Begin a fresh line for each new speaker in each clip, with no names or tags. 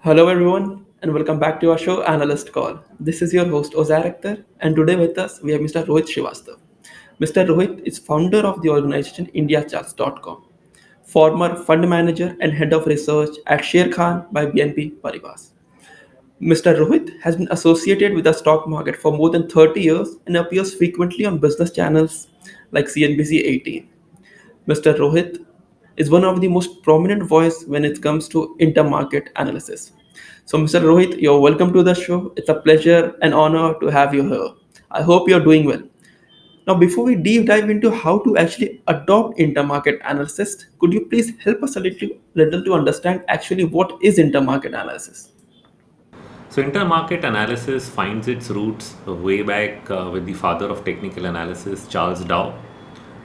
Hello, everyone, and welcome back to our show, Analyst Call. This is your host, Ozair Akhtar, and today with us we have Mr. Rohit Srivastav. Mr. Rohit is founder of the organization IndiaCharts.com, former fund manager and head of research at Sher Khan by BNP Paribas. Mr. Rohit has been associated with the stock market for more than 30 years and appears frequently on business channels like CNBC 18. Mr. Rohit is one of the most prominent voice when it comes to intermarket analysis. So, Mr. Rohit, you're welcome to the show. It's a pleasure and honor to have you here. I hope you're doing well. Now, before we deep dive into how to actually adopt intermarket analysis, could you please help us a little to understand actually what is intermarket analysis?
So, intermarket analysis finds its roots way back with the father of technical analysis, Charles Dow.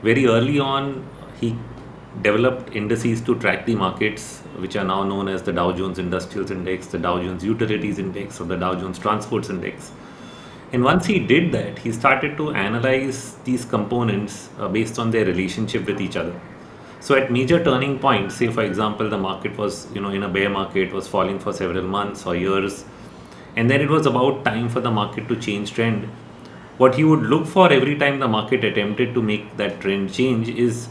Very early on, he developed indices to track the markets, which are now known as the Dow Jones Industrials Index, the Dow Jones Utilities Index, or the Dow Jones Transports Index. And once he did that, he started to analyze these components based on their relationship with each other. So at major turning points, say for example, the market was, in a bear market, was falling for several months or years, and then it was about time for the market to change trend. What he would look for every time the market attempted to make that trend change is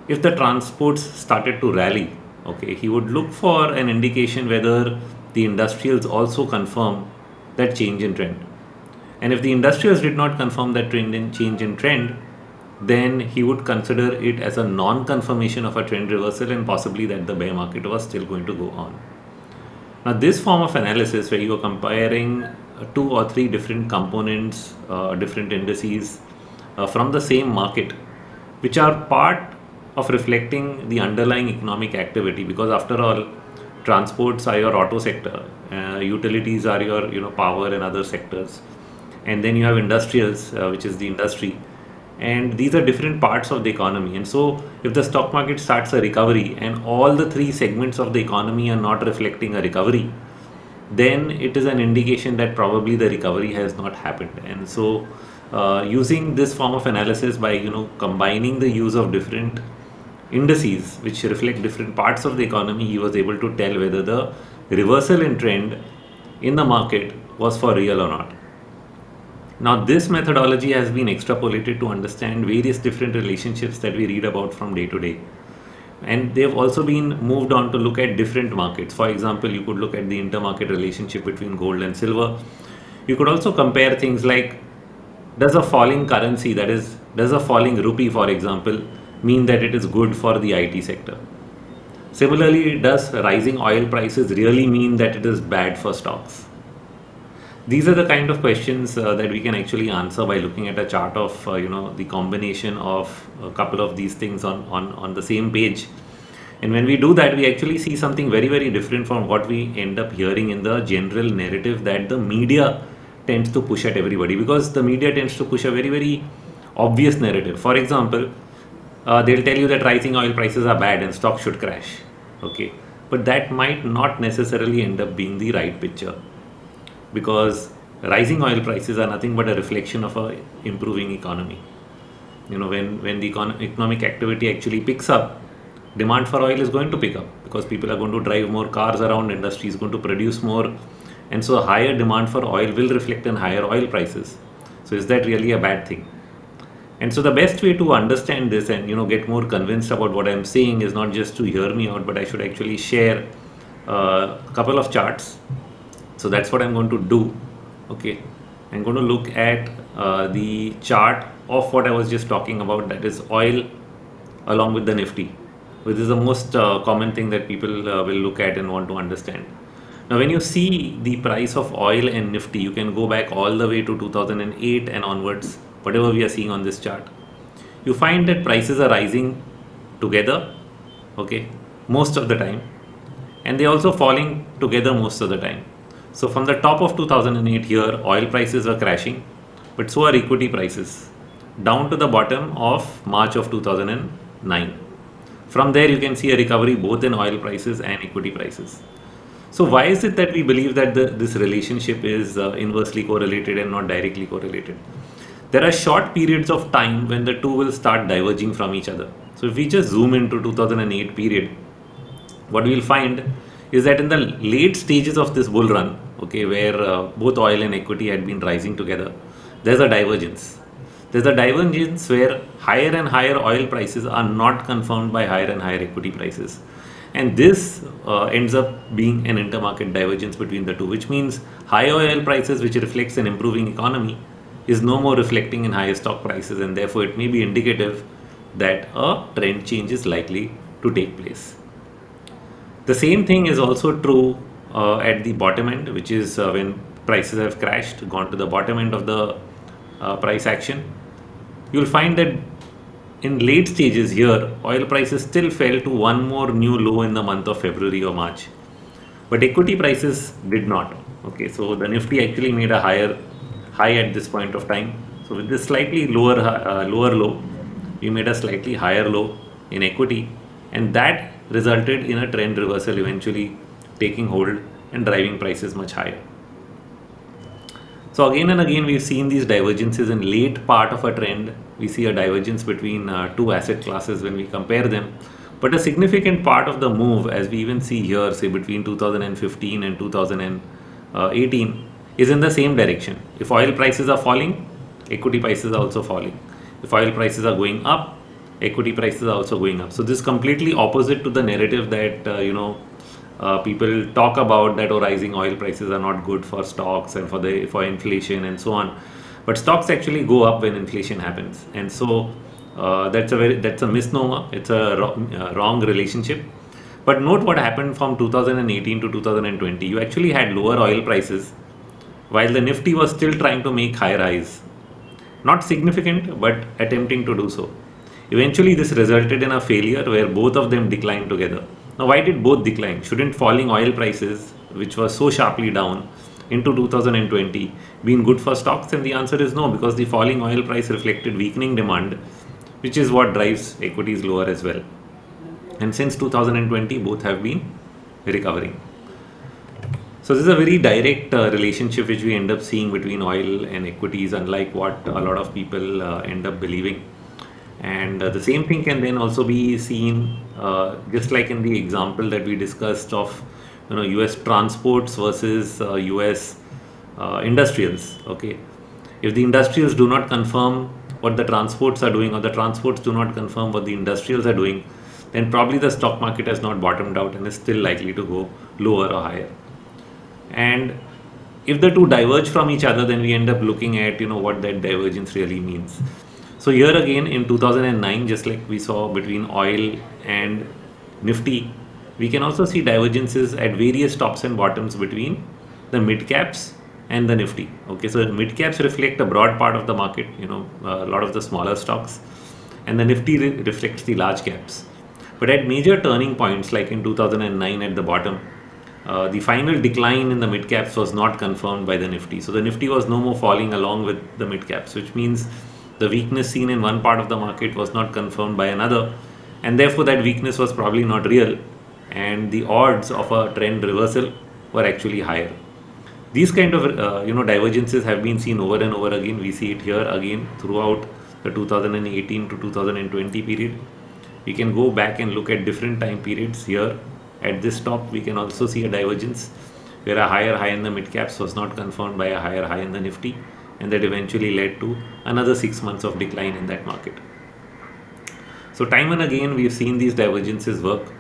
if the transports started to rally. Okay, he would look for an indication whether the industrials also confirm that change in trend. And if the industrials did not confirm that trend in change in trend, then he would consider it as a non-confirmation of a trend reversal and possibly that the bear market was still going to go on. Now, this form of analysis, where you are comparing two or three different components, different indices from the same market, which are part of reflecting the underlying economic activity, because after all, transports are your auto sector, utilities are your power and other sectors, and then you have industrials, which is the industry, and these are different parts of the economy. And so if the stock market starts a recovery and all the three segments of the economy are not reflecting a recovery, then it is an indication that probably the recovery has not happened. And so using this form of analysis by combining the use of different indices which reflect different parts of the economy, he was able to tell whether the reversal in trend in the market was for real or not. Now, this methodology has been extrapolated to understand various different relationships that we read about from day to day. And they've also been moved on to look at different markets. For example, you could look at the intermarket relationship between gold and silver. You could also compare things like, does a falling currency, that is, does a falling rupee, for example, mean that it is good for the IT sector? Similarly, does rising oil prices really mean that it is bad for stocks? These are the kind of questions that we can actually answer by looking at a chart of the combination of a couple of these things on the same page. And when we do that, we actually see something very, very different from what we end up hearing in the general narrative that the media tends to push at everybody, because the media tends to push a very, very obvious narrative. For example, they'll tell you that rising oil prices are bad and stocks should crash. Okay, but that might not necessarily end up being the right picture, because rising oil prices are nothing but a reflection of a improving economy. When the economic activity actually picks up, demand for oil is going to pick up because people are going to drive more cars around, industry is going to produce more, and so a higher demand for oil will reflect in higher oil prices. So is that really a bad thing? And so the best way to understand this and get more convinced about what I'm saying is not just to hear me out, but I should actually share a couple of charts. So that's what I'm going to do. Okay, I'm going to look at the chart of what I was just talking about, that is oil along with the Nifty, which is the most common thing that people will look at and want to understand. Now, when you see the price of oil and Nifty, you can go back all the way to 2008 and onwards, whatever we are seeing on this chart. You find that prices are rising together, okay, most of the time, and they're also falling together most of the time. So from the top of 2008 here, oil prices were crashing, but so are equity prices, down to the bottom of March of 2009. From there, you can see a recovery both in oil prices and equity prices. So why is it that we believe that this relationship is inversely correlated and not directly correlated? There are short periods of time when the two will start diverging from each other. So if we just zoom into 2008 period, what we'll find is that in the late stages of this bull run, okay, where both oil and equity had been rising together, there's a divergence. There's a divergence where higher and higher oil prices are not confirmed by higher and higher equity prices. And this ends up being an intermarket divergence between the two, which means high oil prices, which reflects an improving economy, is no more reflecting in higher stock prices, and therefore it may be indicative that a trend change is likely to take place. The same thing is also true at the bottom end, which is when prices have crashed, gone to the bottom end of the price action. You'll find that in late stages here, oil prices still fell to one more new low in the month of February or March, but equity prices did not. Okay, so the Nifty actually made a higher high at this point of time. So with this slightly lower low, we made a slightly higher low in equity, and that resulted in a trend reversal eventually taking hold and driving prices much higher. So again and again, we've seen these divergences in late part of a trend. We see a divergence between two asset classes when we compare them. But a significant part of the move, as we even see here, say between 2015 and 2018, is in the same direction. If oil prices are falling, equity prices are also falling. If oil prices are going up, equity prices are also going up. So this is completely opposite to the narrative that people talk about, that rising oil prices are not good for stocks and for inflation and so on. But stocks actually go up when inflation happens, and so that's a misnomer. It's a wrong relationship. But note what happened from 2018 to 2020. You actually had lower oil prices while the Nifty was still trying to make higher highs. Not significant, but attempting to do so. Eventually, this resulted in a failure where both of them declined together. Now, why did both decline? Shouldn't falling oil prices, which was so sharply down into 2020, been good for stocks? And the answer is no, because the falling oil price reflected weakening demand, which is what drives equities lower as well. And since 2020, both have been recovering. So this is a very direct relationship which we end up seeing between oil and equities, unlike what a lot of people end up believing. And the same thing can then also be seen, just like in the example that we discussed of US transports versus US industrials. Okay, if the industrials do not confirm what the transports are doing, or the transports do not confirm what the industrials are doing, then probably the stock market has not bottomed out and is still likely to go lower or higher. And if the two diverge from each other, then we end up looking at what that divergence really means. So here again in 2009, just like we saw between oil and Nifty, we can also see divergences at various tops and bottoms between the mid caps and the Nifty. Okay, so mid caps reflect a broad part of the market, a lot of the smaller stocks, and the Nifty reflects the large caps. But at major turning points, like in 2009 at the bottom, the final decline in the mid caps was not confirmed by the Nifty. So the Nifty was no more falling along with the mid caps, which means the weakness seen in one part of the market was not confirmed by another, and therefore that weakness was probably not real, and the odds of a trend reversal were actually higher. These kind of divergences have been seen over and over again. We see it here again throughout the 2018 to 2020 period. We can go back and look at different time periods. Here at this top, we can also see a divergence where a higher high in the mid caps was not confirmed by a higher high in the Nifty, and that eventually led to another 6 months of decline in that market. So time and again, we've seen these divergences work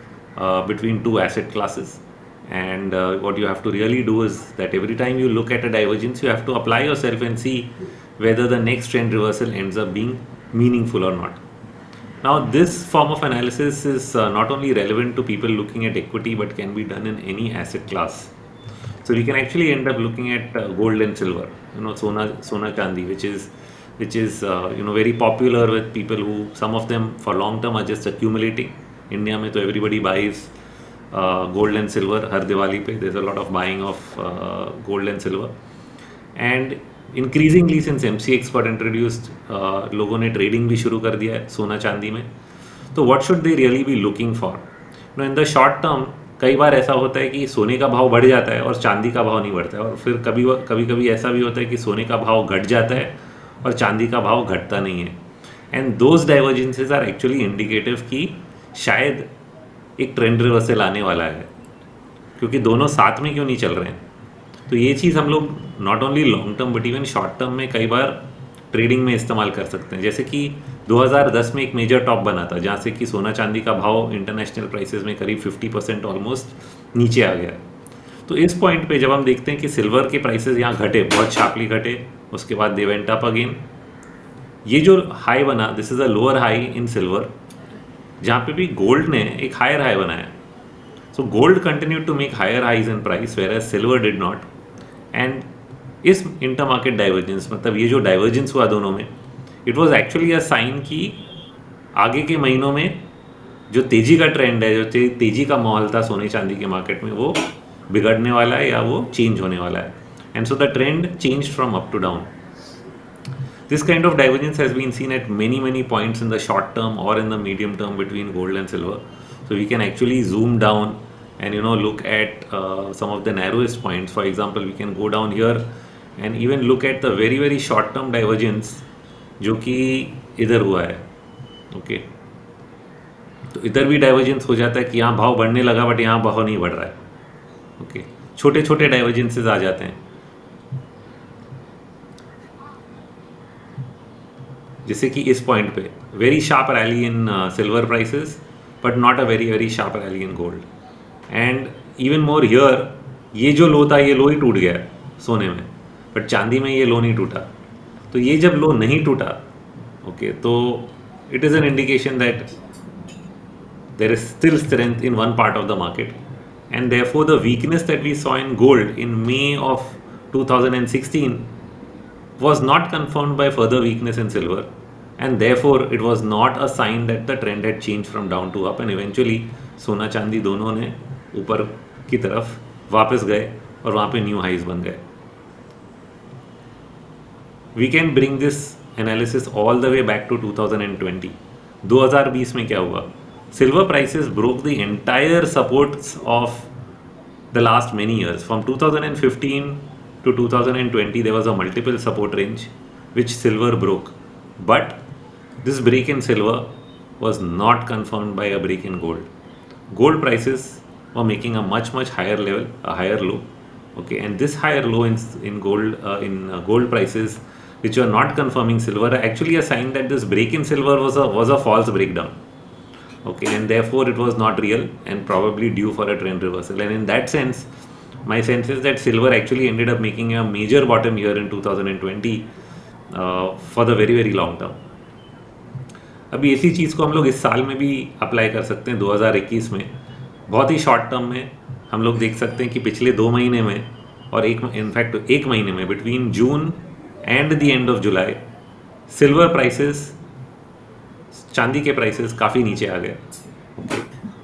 between two asset classes. And what you have to really do is that every time you look at a divergence, you have to apply yourself and see whether the next trend reversal ends up being meaningful or not. Now, this form of analysis is not only relevant to people looking at equity, but can be done in any asset class. So we can actually end up looking at gold and silver, Sona Chandi, which is very popular with people who, some of them for long term are just accumulating. India mein to everybody buys gold and silver. Har Diwali pe there's a lot of buying of gold and silver, and increasingly since MCX got introduced, लोगों ने trading भी शुरू कर दिया है सोना चांदी में. तो what should they really be looking for? In the short term, कई बार ऐसा होता है कि सोने का भाव बढ़ जाता है और चांदी का भाव नहीं बढ़ता है, और फिर कभी कभी ऐसा भी होता है कि सोने का भाव घट जाता है और चांदी का भाव घटता नहीं है. And those divergences are actually indicative कि शायद एक ट्रेंड रिवर्सल आने वाला है. क्योंकि दोनों साथ में क्यों नहीं चल रहे हैं। तो ये चीज़ हम लोग not only long term but even short term में कई बार ट्रेडिंग में इस्तेमाल कर सकते हैं। जैसे कि 2010 में एक मेजर टॉप बना था जहाँ से कि सोना चांदी का भाव इंटरनेशनल प्राइसेस में करीब 50% ऑलमोस्ट नीचे आ गया। तो इस पॉइंट पे जब हम देखते हैं कि सिल्वर के प्राइसेस यहाँ घटे, बहुत शार्पली घटे, उसके बाद दे वेंट अप अगेन। ये जो हाई बना, this is a lower high in silver, जहाँ पे भी गोल्ड ने एक हायर हाई बनाया। So gold continued to make higher highs in price where as silver did not. And इस इंटर मार्केट डाइवर्जेंस, मतलब ये जो डाइवर्जेंस हुआ दोनों में, it was actually a sign कि आगे के महीनों में जो तेज़ी का ट्रेंड है, जो तेज़ी का माहौल था सोने चांदी के मार्केट में, वो बिगड़ने वाला है या वो चेंज होने वाला है। And so the trend change from up to down. This kind of divergence has been seen at many points in the short term or in the medium term between gold and silver. So we can actually zoom down and look at some of the narrowest points. For example, we can go down here and even look at the very short term divergence जो कि इधर हुआ है. Okay, तो इधर भी divergence हो जाता है कि यहाँ भाव बढ़ने लगा बट यहाँ भाव नहीं बढ़ रहा है. ओके, छोटे छोटे डाइवर्जेंसेस आ जाते हैं. जैसे कि इस पॉइंट पे very sharp rally in silver prices but not a very sharp rally in gold. And even more here, ये जो लो था ये लो ही टूट गया सोने में, बट चांदी में ये लो नहीं टूटा. तो ये जब लो नहीं टूटा, ओके, तो it is an indication that there is still strength in one part of the market, and therefore the weakness that we saw in gold in May of 2016 was not confirmed by further weakness in silver, and therefore it was not a sign that the trend had changed from down to up, and eventually सोना चांदी दोनों ने ऊपर की तरफ वापस गए और वहाँ पे न्यू हाइज बन गए. We can bring this analysis all the way back to 2020. 2020 में क्या हुआ? Silver prices broke the entire supports of the last many years. From 2015 to 2020, there was a multiple support range which silver broke. But this break in silver was not confirmed by a break in gold. Gold prices were making a much higher level, a higher low. Okay, and this higher low in gold prices, which were not confirming silver, are actually a sign that this break in silver was a false breakdown. Okay, and therefore it was not real and probably due for a trend reversal. And in that sense, my sense is that silver actually ended up making a major bottom here in 2020 for the very long term. अभी इसी चीज़ को हम लोग इस साल में भी apply कर सकते हैं. 2021 में बहुत ही शॉर्ट टर्म में हम लोग देख सकते हैं कि पिछले 2 महीने में और इनफैक्ट एक महीने में, between June and the end of July, silver prices, चांदी के प्राइसेस काफ़ी नीचे आ गए.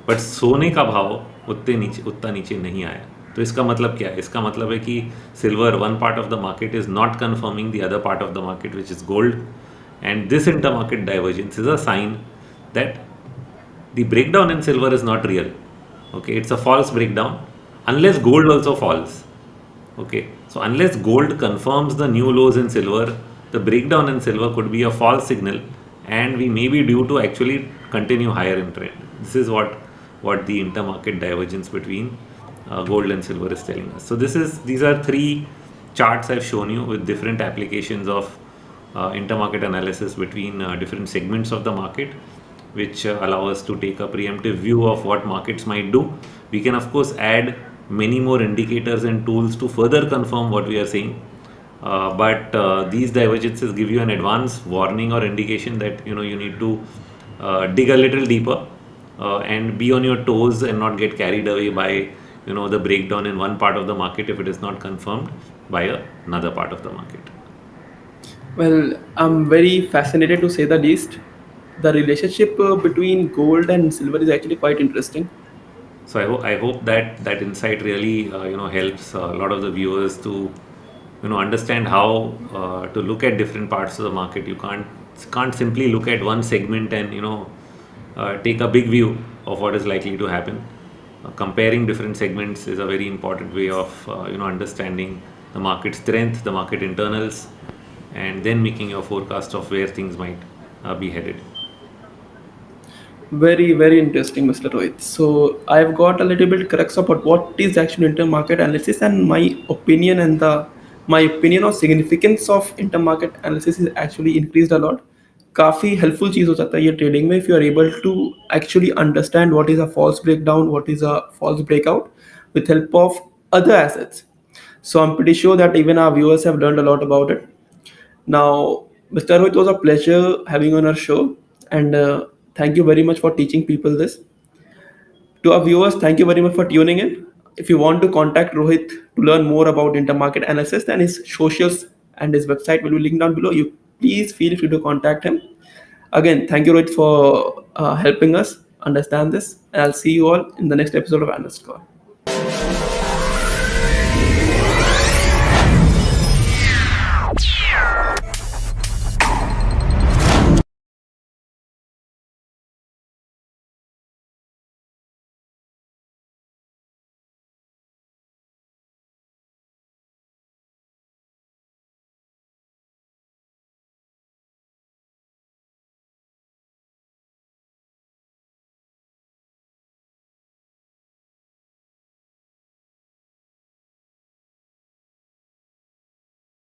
बट सोने का भाव उतना नीचे नहीं आया. तो इसका मतलब क्या है? इसका मतलब है कि silver, one part of the market, is not confirming the other part of the market which is gold, and this inter market divergence is a sign that the breakdown in silver is not real. Okay, it's a false breakdown unless gold also falls. Okay, so unless gold confirms the new lows in silver, the breakdown in silver could be a false signal, and we may be due to actually continue higher in trend. This is what the intermarket divergence between gold and silver is telling us. So these are 3 charts I've shown you with different applications of intermarket analysis between different segments of the market, which allow us to take a preemptive view of what markets might do. We can of course add many more indicators and tools to further confirm what we are saying. But these divergences give you an advance warning or indication that you need to dig a little deeper and be on your toes and not get carried away by the breakdown in one part of the market if it is not confirmed by another part of the market.
Well, I'm very fascinated to say the least. The relationship between gold and silver is actually quite interesting.
So I hope that insight really helps a lot of the viewers to understand how to look at different parts of the market. You can't simply look at one segment and take a big view of what is likely to happen. Comparing different segments is a very important way of understanding the market strength, the market internals, and then making your forecast of where things might be headed.
Very, very interesting, Mr. Rohit. So I've got a little bit crux about what is actually intermarket analysis and my opinion or significance of intermarket analysis is actually increased a lot. काफ़ी helpful चीज़ हो जाता है ये trading में if you are able to actually understand what is a false breakdown what is a false breakout with help of other assets. So I'm pretty sure that even our viewers have learned a lot about it. Now, Mr. Rohit, it was a pleasure having you on our show, and thank you very much for teaching people this. To our viewers, thank you very much for tuning in. If you want to contact Rohit to learn more about intermarket analysis, then his socials and his website will be linked down below. You please feel free to contact him. Again, thank you, Rohit, for helping us understand this. And I'll see you all in the next episode of Analyst Call.